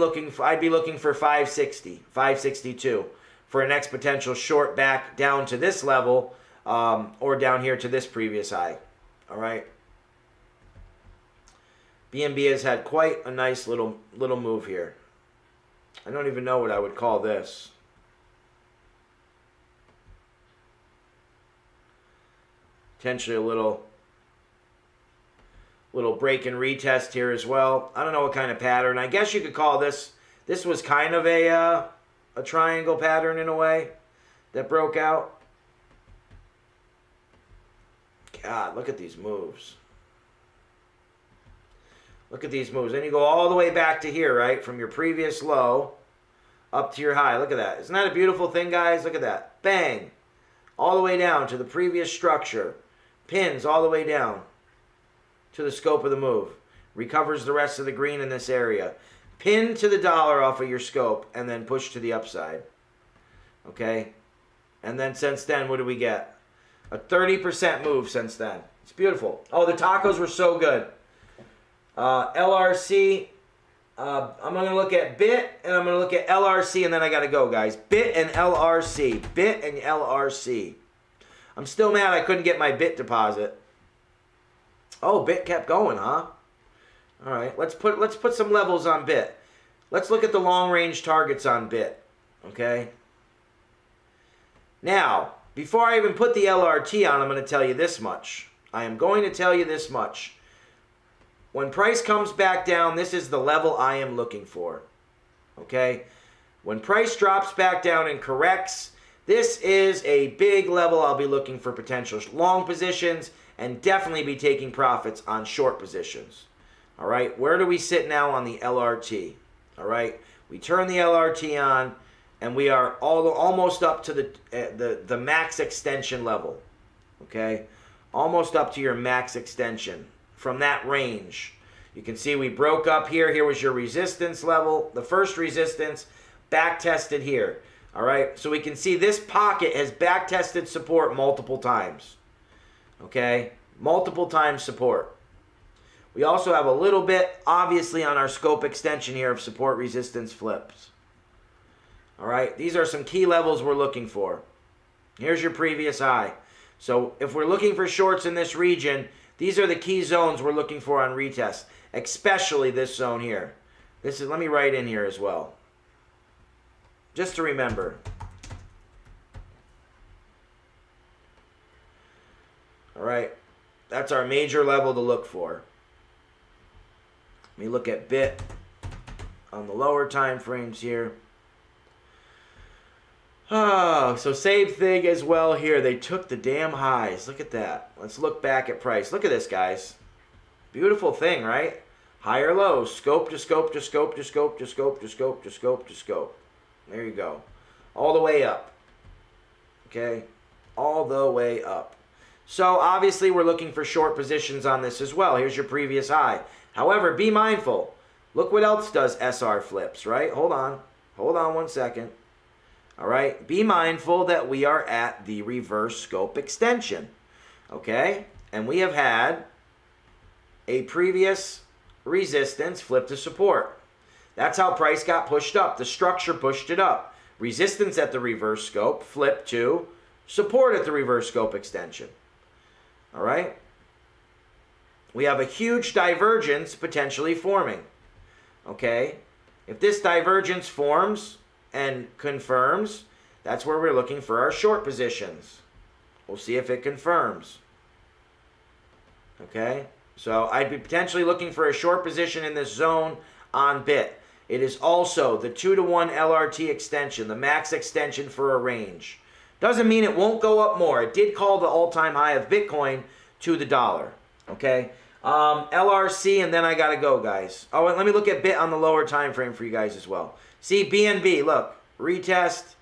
be looking for 560, 562 for a next potential short back down to this level, or down here to this previous high. All right. BNB has had quite a nice little move here. I don't even know what I would call this. Potentially a little break and retest here as well. I don't know what kind of pattern. I guess you could call this was kind of a triangle pattern in a way that broke out. God, look at these moves. Look at these moves. Then you go all the way back to here, right? From your previous low up to your high. Look at that. Isn't that a beautiful thing, guys? Look at that. Bang. All the way down to the previous structure. Pins all the way down to the scope of the move. Recovers the rest of the green in this area. Pin to the dollar off of your scope and then push to the upside. Okay? And then since then, what do we get? A 30% move since then. It's beautiful. Oh, the tacos were so good. LRC. I'm going to look at BIT and I'm going to look at LRC and then I got to go, guys. BIT and LRC. BIT and LRC. I'm still mad I couldn't get my BIT deposit. Oh, BIT kept going, huh? All right, let's put some levels on BIT. Let's look at the long-range targets on BIT, okay? Now, before I even put the LRT on, I'm going to tell you this much. I am going to tell you this much. When price comes back down, this is the level I am looking for, okay? When price drops back down and corrects, this is a big level I'll be looking for potential long positions and definitely be taking profits on short positions. All right, where do we sit now on the LRT? All right, we turn the LRT on and we are almost up to the max extension level. Okay, almost up to your max extension from that range. You can see we broke up here. Here was your resistance level. The first resistance back tested here. All right, so we can see this pocket has back tested support multiple times. Okay, multiple times support. We also have a little bit, obviously, on our scope extension here of support resistance flips. All right, these are some key levels we're looking for. Here's your previous high. So if we're looking for shorts in this region, these are the key zones we're looking for on retest, especially this zone here. This is, let me write in here as well, just to remember. All right, that's our major level to look for. Let me look at BIT on the lower time frames here. Oh, so same thing as well here. They took the damn highs. Look at that. Let's look back at price. Look at this, guys. Beautiful thing, right? Higher lows. Scope to scope to scope to scope to scope to scope to scope to scope. There you go. All the way up. Okay? All the way up. So obviously we're looking for short positions on this as well. Here's your previous high. However, be mindful. Look what else does SR flips, right? Hold on. Hold on one second. All right? Be mindful that we are at the reverse scope extension. Okay? And we have had a previous resistance flip to support. That's how price got pushed up. The structure pushed it up. Resistance at the reverse scope flipped to support at the reverse scope extension. All right? We have a huge divergence potentially forming. Okay? If this divergence forms and confirms, that's where we're looking for our short positions. We'll see if it confirms. Okay? So I'd be potentially looking for a short position in this zone on BIT. It is also the 2-to-1 LRT extension, the max extension for a range. Doesn't mean it won't go up more. It did call the all-time high of Bitcoin to the dollar. Okay? LRC, and then I got to go, guys. Oh, and let me look at BIT on the lower time frame for you guys as well. See, BNB, look. Retest,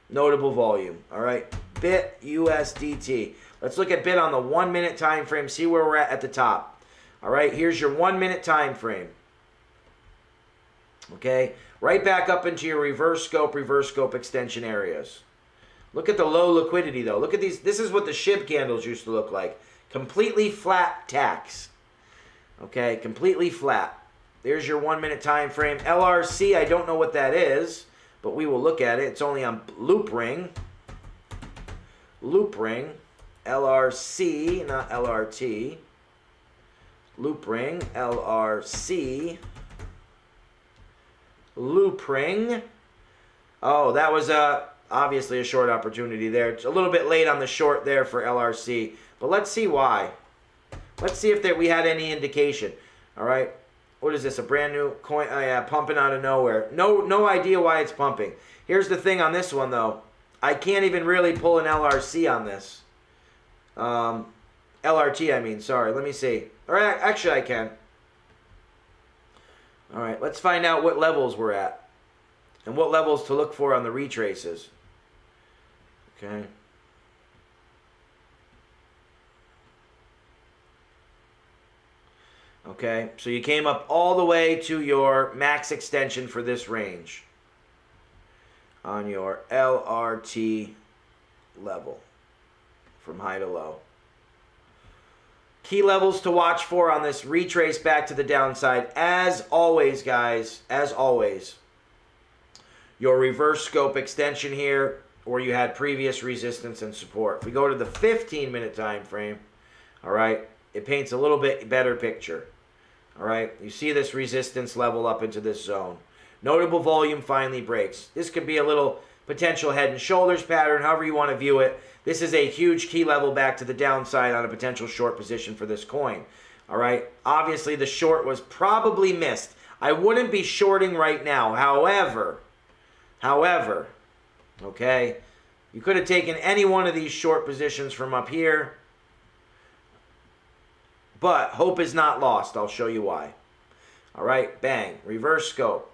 notable volume. All right? BIT, USDT. Let's look at BIT on the 1-minute time frame, see where we're at the top. All right? Here's your 1-minute time frame. Okay? Right back up into your reverse scope extension areas. Look at the low liquidity, though. Look at these. This is what the SHIB candles used to look like. Completely flat tacks. Okay, completely flat. There's your 1-minute time frame. LRC, I don't know what that is, but we will look at it. It's only on Loop Ring. Loop Ring. LRC, not LRT. Loop Ring. LRC. Loop Ring. Oh, that was obviously a short opportunity there. It's a little bit late on the short there for LRC, but let's see why. Let's see if we had any indication. All right. What is this? A brand new coin? Oh, yeah, pumping out of nowhere. No idea why it's pumping. Here's the thing on this one, though. I can't even really pull an LRC on this. LRT, I mean. Sorry. Let me see. Or actually, I can. All right. Let's find out what levels we're at and what levels to look for on the retraces. Okay. Okay, so you came up all the way to your max extension for this range on your LRT level from high to low. Key levels to watch for on this retrace back to the downside, as always, guys, as always, your reverse scope extension here, where you had previous resistance and support. If we go to the 15-minute time frame, all right, it paints a little bit better picture. All right, you see this resistance level up into this zone. Notable volume finally breaks. This could be a little potential head and shoulders pattern, however you want to view it. This is a huge key level back to the downside on a potential short position for this coin. All right, obviously the short was probably missed. I wouldn't be shorting right now. However, okay, you could have taken any one of these short positions from up here. But hope is not lost. I'll show you why. All right, bang, reverse scope.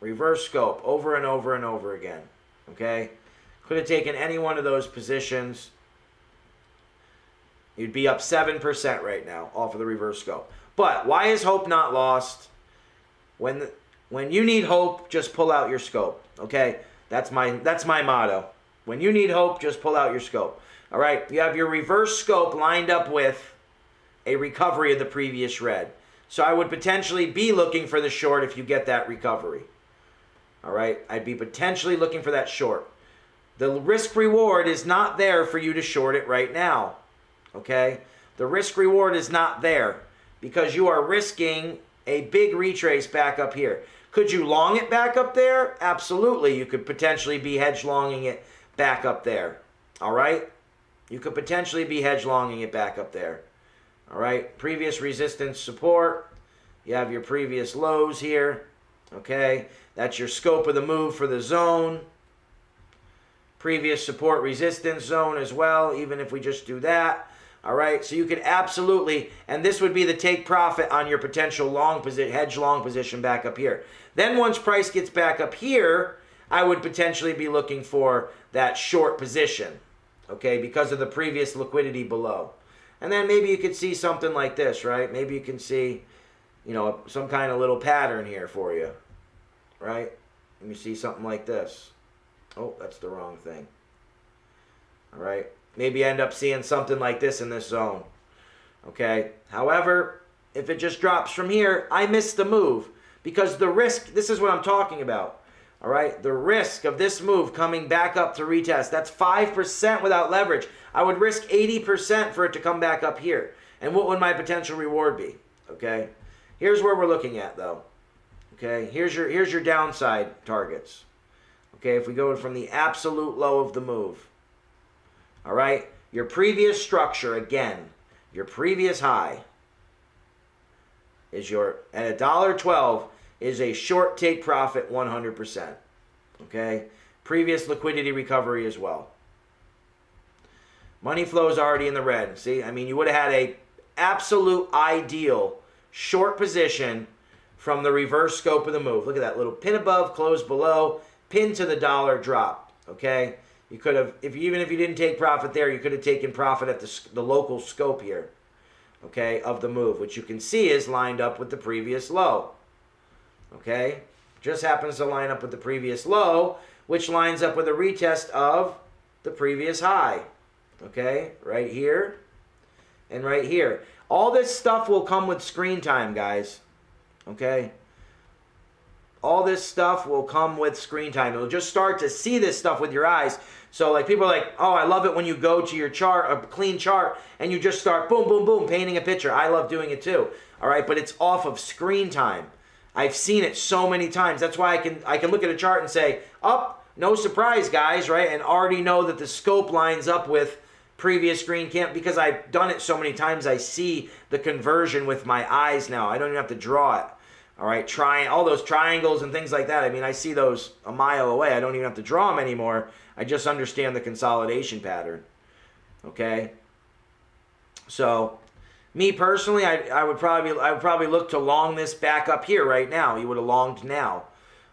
Reverse scope over and over and over again. Okay? Could have taken any one of those positions. You'd be up 7% right now off of the reverse scope. But why is hope not lost? When you need hope, just pull out your scope. Okay? That's my motto. When you need hope, just pull out your scope. All right? You have your reverse scope lined up with a recovery of the previous red. So I would potentially be looking for the short if you get that recovery. All right? I'd be potentially looking for that short. The risk reward is not there for you to short it right now. Okay? The risk reward is not there because you are risking a big retrace back up here. Could you long it back up there? Absolutely. You could potentially be hedge longing it back up there. All right? You could potentially be hedge longing it back up there. All right, previous resistance support. You have your previous lows here. Okay, that's your scope of the move for the zone. Previous support resistance zone as well, even if we just do that. All right, so you could absolutely, and this would be the take profit on your potential long position, hedge long position back up here. Then once price gets back up here, I would potentially be looking for that short position, okay, because of the previous liquidity below. And then maybe you could see something like this, right? Maybe you can see, you know, some kind of little pattern here for you, right? Let me see something like this. Oh, that's the wrong thing. All right. Maybe end up seeing something like this in this zone. Okay. However, if it just drops from here, I miss the move because the risk, this is what I'm talking about. All right, the risk of this move coming back up to retest, that's 5% without leverage. I would risk 80% for it to come back up here. And what would my potential reward be? Okay, here's where we're looking at though. Okay, here's your downside targets. Okay, if we go from the absolute low of the move. All right, your previous structure, again, your previous high is your, at $1.12, is a short take profit 100%. Okay? Previous liquidity recovery as well. Money flow is already in the red. See? I mean, you would have had a absolute ideal short position from the reverse scope of the move. Look at that little pin above, close below, pin to the dollar drop. Okay? You could have, even if you didn't take profit there, you could have taken profit at the local scope here. Okay? Of the move, which you can see is lined up with the previous low. Okay, just happens to line up with the previous low, which lines up with a retest of the previous high. Okay, right here and right here. All this stuff will come with screen time, guys. Okay, all this stuff will come with screen time. You'll just start to see this stuff with your eyes. So like people are like, oh, I love it when you go to your chart, a clean chart, and you just start boom, boom, boom, painting a picture. I love doing it too. All right, but it's off of screen time. I've seen it so many times. That's why I can look at a chart and say, no surprise, guys, right? And already know that the scope lines up with previous green candle because I've done it so many times. I see the conversion with my eyes now. I don't even have to draw it. All right, all those triangles and things like that. I mean, I see those a mile away. I don't even have to draw them anymore. I just understand the consolidation pattern. Okay, so. Me personally, I would probably look to long this back up here right now. You would have longed now.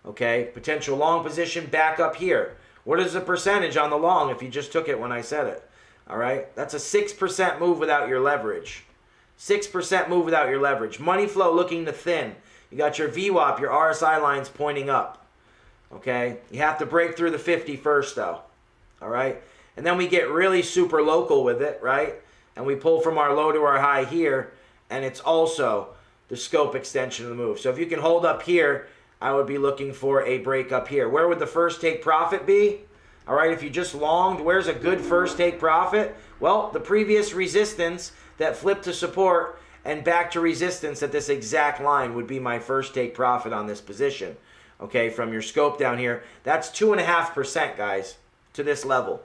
Okay? Potential long position back up here. What is the percentage on the long if you just took it when I said it? All right? That's a 6% move without your leverage. 6% move without your leverage. Money flow looking to thin. You got your VWAP, your RSI lines pointing up. Okay? You have to break through the 50 first, though. All right? And then we get really super local with it, right? And we pull from our low to our high here, and it's also the scope extension of the move. So if you can hold up here, I would be looking for a break up here. Where would the first take profit be? All right, if you just longed, where's a good first take profit? Well, the previous resistance that flipped to support and back to resistance at this exact line would be my first take profit on this position. Okay, from your scope down here. That's 2.5%, guys, to this level.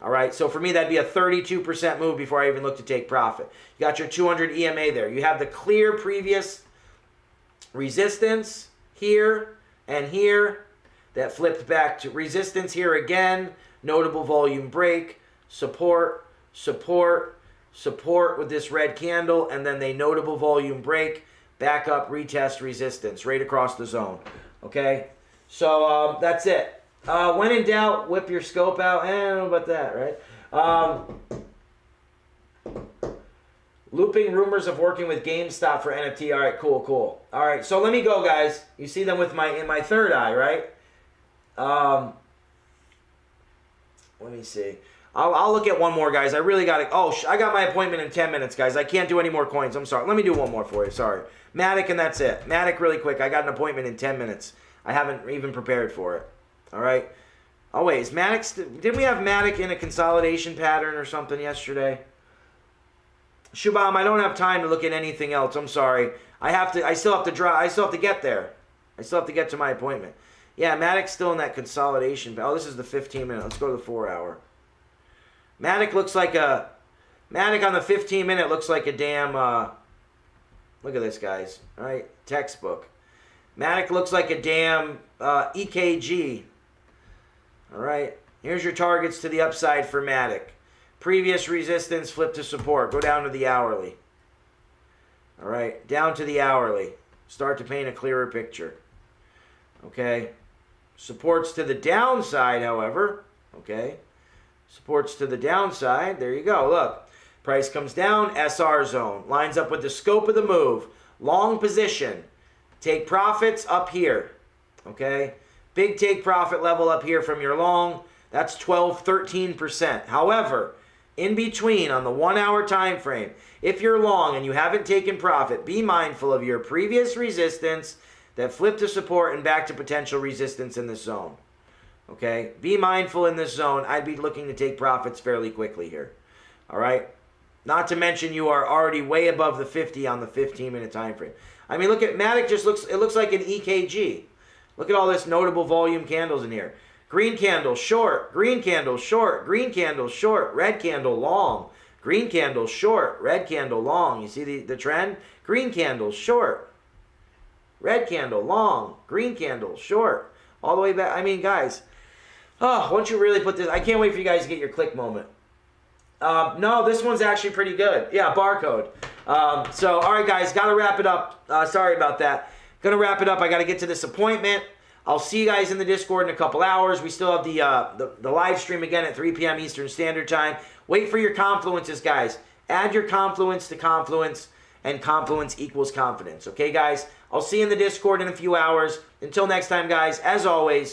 All right, so for me, that'd be a 32% move before I even look to take profit. You got your 200 EMA there. You have the clear previous resistance here and here that flipped back to resistance here again. Notable volume break, support, support, support with this red candle, and then they notable volume break, back up, retest resistance right across the zone. Okay, so that's it. When in doubt, whip your scope out. I don't know about that, right? Looping rumors of working with GameStop for NFT. All right, cool, cool. All right, so let me go, guys. You see them with in my third eye, right? Let me see. I'll look at one more, guys. I really got to. Oh, I got my appointment in 10 minutes, guys. I can't do any more coins. I'm sorry. Let me do one more for you. Sorry. Matic, and that's it. Matic, really quick. I got an appointment in 10 minutes. I haven't even prepared for it. All right. Oh, wait. Is Matic didn't we have Matic in a consolidation pattern or something yesterday? Shubham, I don't have time to look at anything else. I'm sorry. I still have to drive. I still have to get there. I still have to get to my appointment. Yeah, Matic's still in that consolidation. Oh, this is the 15-minute. Let's go to the 4-hour. Matic looks like a... Matic on the 15-minute looks like a damn... look at this, guys. All right, textbook. Matic looks like a damn EKG. All right, here's your targets to the upside for Matic. Previous resistance, flip to support. Go down to the hourly. All right, down to the hourly. Start to paint a clearer picture. Okay. Supports to the downside, however. Okay. Supports to the downside. There you go. Look. Price comes down. SR zone. Lines up with the scope of the move. Long position. Take profits up here. Okay. Big take profit level up here from your long. That's 12, 13%. However, in between on the 1-hour time frame, if you're long and you haven't taken profit, be mindful of your previous resistance that flipped to support and back to potential resistance in this zone. Okay? Be mindful in this zone. I'd be looking to take profits fairly quickly here. All right? Not to mention you are already way above the 50 on the 15-minute time frame. I mean, look at Matic. It looks like an EKG. Look at all this notable volume candles in here. Green candle short, green candle short, green candle short, red candle long, green candle short, red candle long. You see the trend? Green candle short, red candle long, green candle short, all the way back. I mean, guys, once you really put this, I can't wait for you guys to get your click moment. No, this one's actually pretty good. Yeah, barcode. So, all right, guys, got to wrap it up. Sorry about that. Going to wrap it up. I got to get to this appointment. I'll see you guys in the Discord in a couple hours. We still have the live stream again at 3 p.m. Eastern Standard Time. Wait for your confluences, guys. Add your confluence to confluence, and confluence equals confidence. Okay, guys? I'll see you in the Discord in a few hours. Until next time, guys, as always,